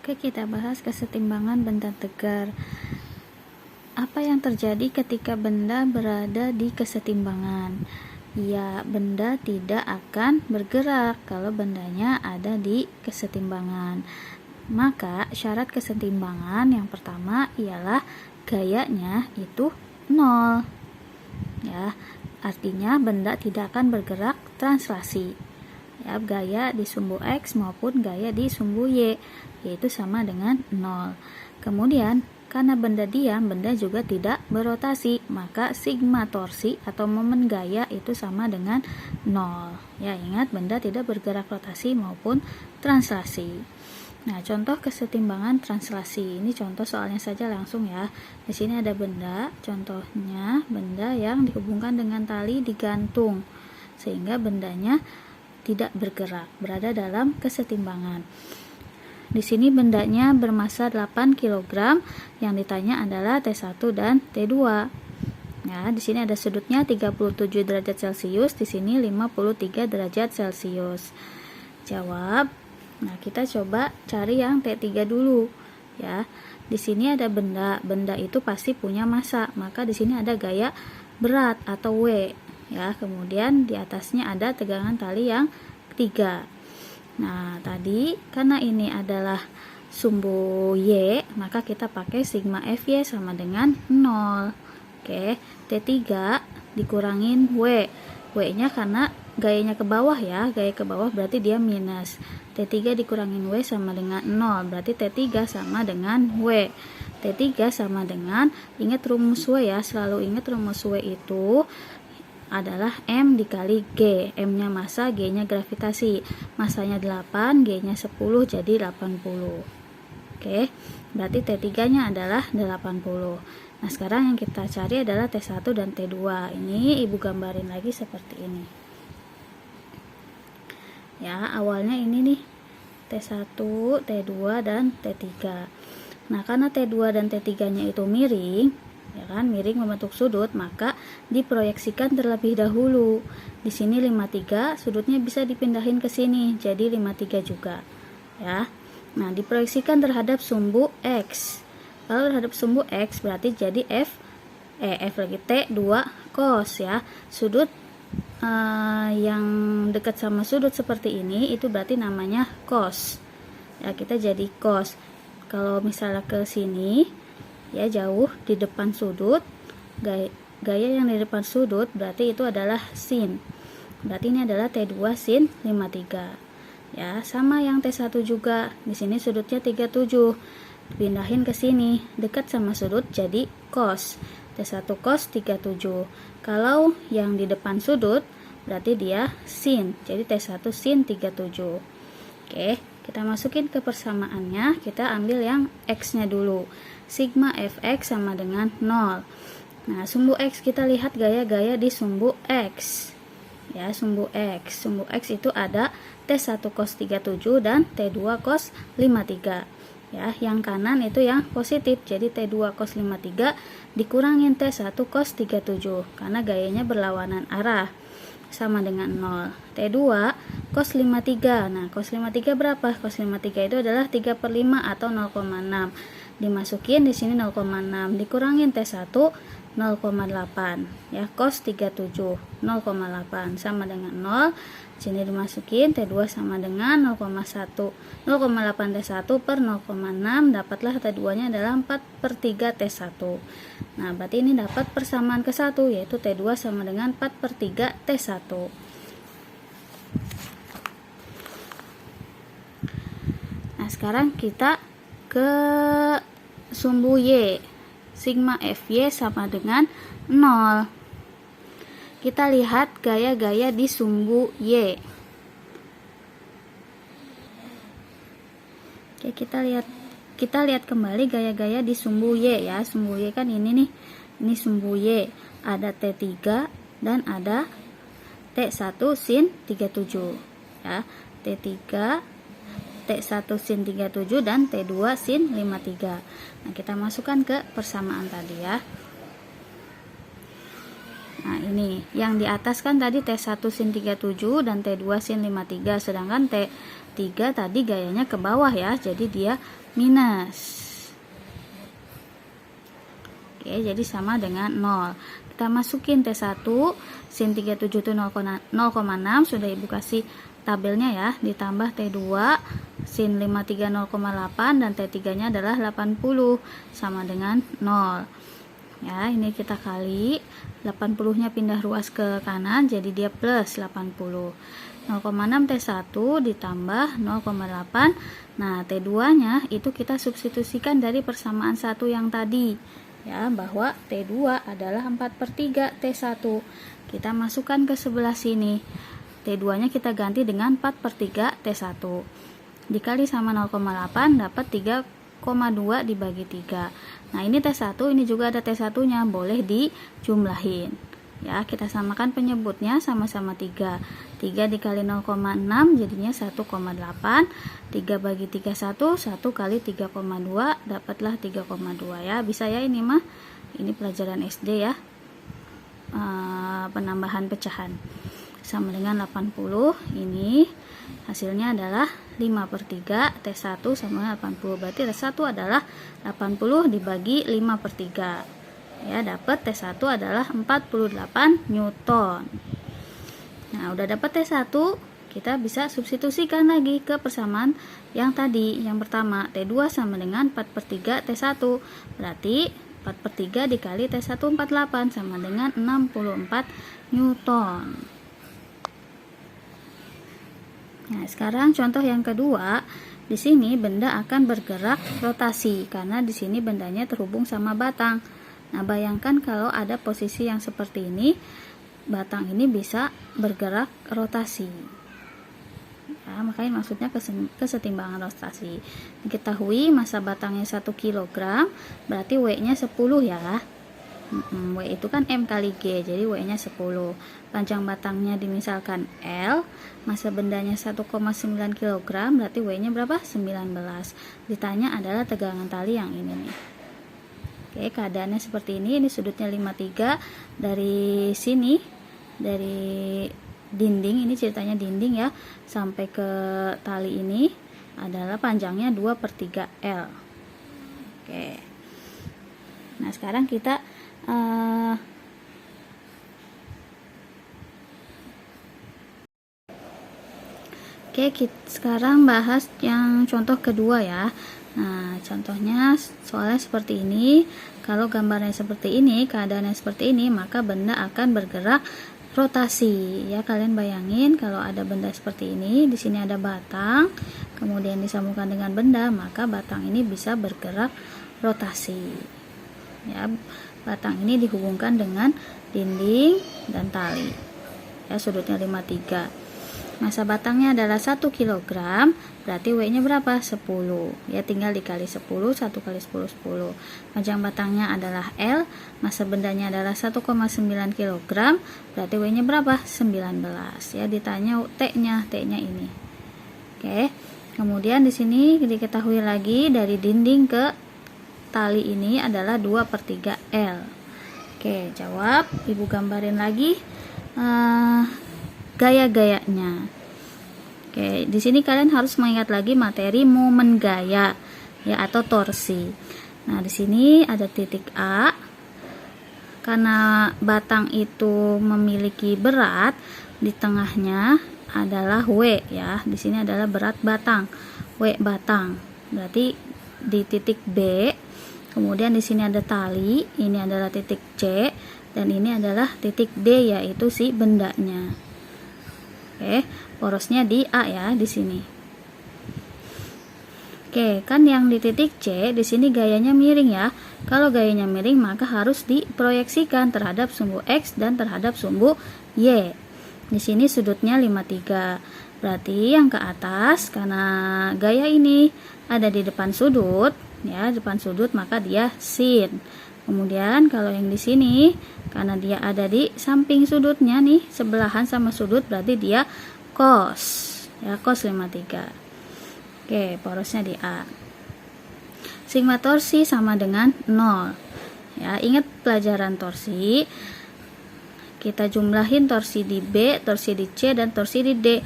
Oke, kita bahas kesetimbangan benda tegar. Apa yang terjadi ketika benda berada di kesetimbangan? Ya, benda tidak akan bergerak kalau bendanya ada di kesetimbangan. Maka syarat kesetimbangan yang pertama ialah gayanya itu 0. Ya, artinya benda tidak akan bergerak translasi. Ya, gaya di sumbu X maupun gaya di sumbu Y, yaitu sama dengan 0. Kemudian, karena benda diam, benda juga tidak berotasi, maka sigma torsi atau momen gaya itu sama dengan 0. Ya, ingat benda tidak bergerak rotasi maupun translasi. Nah, contoh kesetimbangan translasi. Ini contoh soalnya saja langsung ya. Di sini ada benda, contohnya benda yang dihubungkan dengan tali digantung sehingga bendanya tidak bergerak, berada dalam kesetimbangan. Di sini bendanya bermasa 8 kg, yang ditanya adalah T1 dan T2. Ya, di sini ada sudutnya 37 derajat Celcius, di sini 53 derajat Celcius. Jawab. Nah, kita coba cari yang T3 dulu. Ya, di sini ada benda. Benda itu pasti punya massa, maka di sini ada gaya berat atau W. Ya, kemudian di atasnya ada tegangan tali yang 3. Nah, tadi karena ini adalah sumbu Y, maka kita pakai sigma Fy sama dengan 0. Oke, T3 dikurangin W. W-nya karena gayanya ke bawah ya, gaya ke bawah berarti dia minus. T3 dikurangin W sama dengan 0, berarti T3 sama dengan W. T3 sama dengan, ingat rumus W ya, selalu ingat rumus W itu adalah M dikali G. M-nya massa, G-nya gravitasi. Massanya 8, G-nya 10, jadi 80. Oke, berarti T3-nya adalah 80. Nah, sekarang yang kita cari adalah T1 dan T2. Ini Ibu gambarin lagi seperti ini. Ya, awalnya ini nih, T1, T2, dan T3. Nah, karena T2 dan T3-nya itu miring, ya kan, miring membentuk sudut, maka diproyeksikan terlebih dahulu. Di sini 53, sudutnya bisa dipindahin ke sini, jadi 53 juga. Ya. Nah, diproyeksikan terhadap sumbu X. Kalau terhadap sumbu X berarti jadi F lagi T2 cos ya. Sudut yang dekat sama sudut seperti ini itu berarti namanya cos. Ya, kita jadi cos. Kalau misalnya ke sini ya, jauh di depan sudut, gaya yang di depan sudut berarti itu adalah sin. Berarti ini adalah T2 sin 53. Ya, sama yang T1 juga. Di sini sudutnya 37. Pindahin ke sini, dekat sama sudut jadi cos. T1 cos 37. Kalau yang di depan sudut berarti dia sin. Jadi T1 sin 37. Oke, kita masukin ke persamaannya. Kita ambil yang X-nya dulu. Sigma Fx sama dengan 0. Nah, sumbu X kita lihat gaya-gaya di sumbu X. Ya, sumbu X. Sumbu X itu ada T1 cos 37 dan T2 cos 53. Ya, yang kanan itu yang positif. Jadi T2 cos 53 dikurangin T1 cos 37 karena gayanya berlawanan arah. Sama dengan 0. T2 cos 53. Nah, cos 53 berapa? Cos 53 itu adalah 3/5 atau 0,6. Dimasukin di sini 0,6, dikurangin T1 0,8 ya, cos 37 0,8 sama dengan 0. Sini dimasukin T2 sama dengan 0,1 0,8 T1 per 0,6, dapatlah T2 nya adalah 4/3 T1. Nah, berarti ini dapat persamaan ke 1, yaitu T2 sama dengan 4/3 T1. Nah, sekarang kita ke sumbu Y. Sigma Fy sama dengan 0. Kita lihat gaya-gaya di sumbu Y. Oke, kita lihat kembali gaya-gaya di sumbu Y ya. Sumbu Y kan ini nih. Ini sumbu Y. Ada T3 dan ada T1 sin 37 ya. T3 T1 sin 37 dan T2 sin 53. Nah, kita masukkan ke persamaan tadi ya. Nah, ini yang di atas kan tadi T1 sin 37 dan T2 sin 53, sedangkan 3 tadi gayanya ke bawah ya, jadi dia minus. Oke, jadi sama dengan 0. Kita masukin T1, sin 37 itu 0,6, sudah Ibu kasih tabelnya ya, ditambah T2, sin 53 0,8, dan T3 nya adalah 80, sama dengan 0. Ya, ini kita kali, 80 nya pindah ruas ke kanan, jadi dia plus 80. 0,6 T1 ditambah 0,8. Nah, T2 nya itu kita substitusikan dari persamaan 1 yang tadi ya, bahwa T2 adalah 4/3 T1. Kita masukkan ke sebelah sini, T2 nya kita ganti dengan 4/3 T1 dikali sama 0,8, dapat 3,2 dibagi 3. Nah, ini T1, ini juga ada T1 nya, boleh dijumlahin ya. Kita samakan penyebutnya, sama-sama 3 dikali 0,6 jadinya 1,8, 3 bagi 3 1 kali 3,2, dapatlah 3,2 ya. Bisa ya, ini mah ini pelajaran SD ya, penambahan pecahan. Sama dengan 80, ini hasilnya adalah 5/3 T1 sama 80, berarti T1 adalah 80 dibagi 5/3 ya, dapat T1 adalah 48 Newton. Nah, udah dapat T1, kita bisa substitusikan lagi ke persamaan yang tadi. Yang pertama, T2 sama dengan 4/3 T1, berarti 4/3 dikali T1 48 sama dengan 64 Newton. Nah, sekarang contoh yang kedua, di sini benda akan bergerak rotasi karena di sini bendanya terhubung sama batang. Nah, bayangkan kalau ada posisi yang seperti ini, batang ini bisa bergerak rotasi. Ya, makanya maksudnya kesetimbangan rotasi. Diketahui massa batangnya 1 kg, berarti W-nya 10 ya. W itu kan M kali G, jadi W-nya 10. Panjang batangnya dimisalkan L, massa bendanya 1,9 kg, berarti W-nya berapa? 19. Ditanya adalah tegangan tali yang ini nih. Oke, keadaannya seperti ini sudutnya 53, dari sini, dari dinding, ini ceritanya dinding ya, sampai ke tali ini adalah panjangnya 2/3 L. Oke. Nah, sekarang kita sekarang bahas yang contoh kedua ya. Nah, contohnya soalnya seperti ini. Kalau gambarnya seperti ini, keadaannya seperti ini, maka benda akan bergerak rotasi. Ya, kalian bayangin kalau ada benda seperti ini, di sini ada batang, kemudian disambungkan dengan benda, maka batang ini bisa bergerak rotasi. Ya, batang ini dihubungkan dengan dinding dan tali. Ya, sudutnya 53. Massa batangnya adalah 1 kg, berarti W-nya berapa? 10. Ya, tinggal dikali 10, 1 kali 10, 10. Panjang batangnya adalah L, massa bendanya adalah 1,9 kg, berarti W-nya berapa? 19. Ya, ditanya T-nya ini. Oke. Kemudian di sini diketahui lagi dari dinding ke tali ini adalah 2/3 L. Oke, jawab. Ibu gambarin lagi gaya-gayanya. Oke, di sini kalian harus mengingat lagi materi momen gaya ya, atau torsi. Nah, di sini ada titik A. Karena batang itu memiliki berat, di tengahnya adalah W ya. Di sini adalah berat batang, W batang. Berarti di titik B. Kemudian di sini ada tali, ini adalah titik C, dan ini adalah titik D, yaitu si bendanya. Oke, porosnya di A ya, di sini. Oke, kan yang di titik C, di sini gayanya miring ya. Kalau gayanya miring, maka harus diproyeksikan terhadap sumbu X dan terhadap sumbu Y. Di sini sudutnya 53. Berarti yang ke atas, karena gaya ini ada di depan sudut, ya, depan sudut, maka dia sin. Kemudian kalau yang di sini, karena dia ada di samping sudutnya nih, sebelahan sama sudut, berarti dia cos. Ya, cos 53. Oke, porosnya di A. Sigma torsi sama dengan 0. Ya, ingat pelajaran torsi. Kita jumlahin torsi di B, torsi di C, dan torsi di D.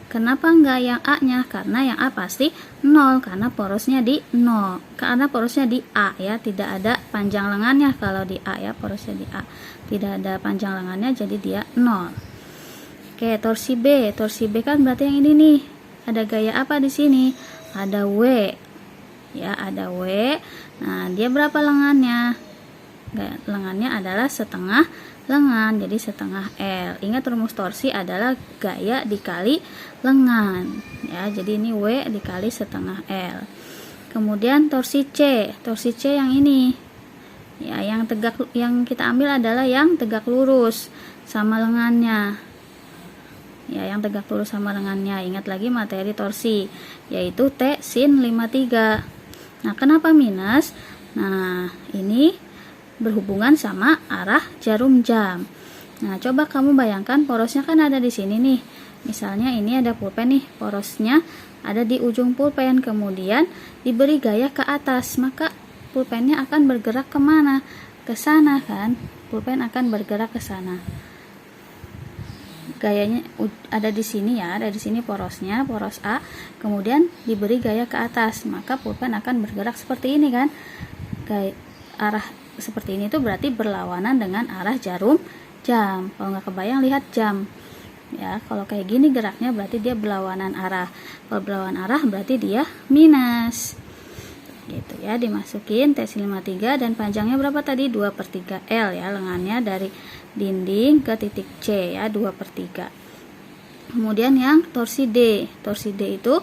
Kenapa enggak yang A-nya? Karena yang A pasti 0, karena porosnya di 0. Karena porosnya di A ya, tidak ada panjang lengannya kalau di A ya, porosnya di A. Tidak ada panjang lengannya, jadi dia 0. Oke, torsi B. Torsi B kan berarti yang ini nih. Ada gaya apa di sini? Ada W. Ya, ada W. Nah, dia berapa lengannya? Lengannya adalah setengah lengan, jadi setengah L. Ingat rumus torsi adalah gaya dikali lengan ya, jadi ini W dikali setengah L. Kemudian torsi C. Torsi C yang ini ya, yang tegak, yang kita ambil adalah yang tegak lurus sama lengannya ya, yang tegak lurus sama lengannya. Ingat lagi materi torsi, yaitu T sin 53. Nah, kenapa minus? Nah, ini berhubungan sama arah jarum jam. Nah, coba kamu bayangkan porosnya kan ada di sini nih. Misalnya ini ada pulpen nih, porosnya ada di ujung pulpen, kemudian diberi gaya ke atas, maka pulpennya akan bergerak kemana? Ke sana kan? Pulpen akan bergerak ke sana. Gayanya ada di sini ya, ada di sini porosnya, poros A, kemudian diberi gaya ke atas, maka pulpen akan bergerak seperti ini kan? Gaya arah seperti ini tuh berarti berlawanan dengan arah jarum jam. Kalau nggak kebayang, lihat jam ya, kalau kayak gini geraknya berarti dia berlawanan arah. Kalau berlawanan arah berarti dia minus gitu ya. Dimasukin T53 dan panjangnya berapa tadi? 2/3 L ya, lengannya dari dinding ke titik C ya, 2/3. Kemudian yang torsi D. Torsi D itu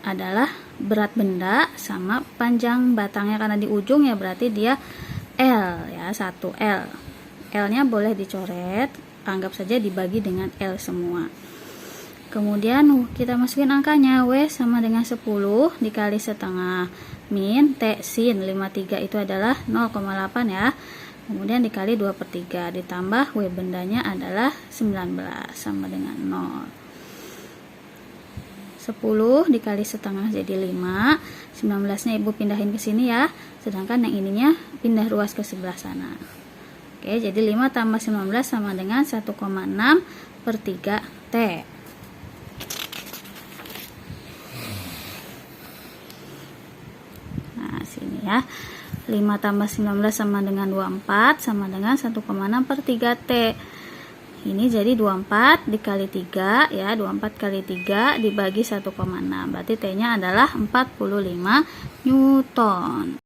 adalah berat benda sama panjang batangnya, karena di ujung ya berarti dia L ya, 1 L. L-nya boleh dicoret, anggap saja dibagi dengan L semua. Kemudian kita masukin angkanya, W sama dengan 10 dikali setengah min T sin 53 itu adalah 0,8 ya. Kemudian dikali 2/3 ditambah W bendanya adalah 19 sama dengan 0. 10 dikali setengah jadi 5. 19-nya ibu pindahin ke sini ya, sedangkan yang ininya pindah ruas ke sebelah sana. Oke, jadi 5 tambah 19 sama dengan 1,6/3 T. Nah, sini ya, 5 tambah 19 sama dengan 24 sama dengan 1,6/3 T. Ini jadi 24 dikali 3 ya, 24 kali 3 dibagi 1,6, berarti T nya adalah 45 Newton.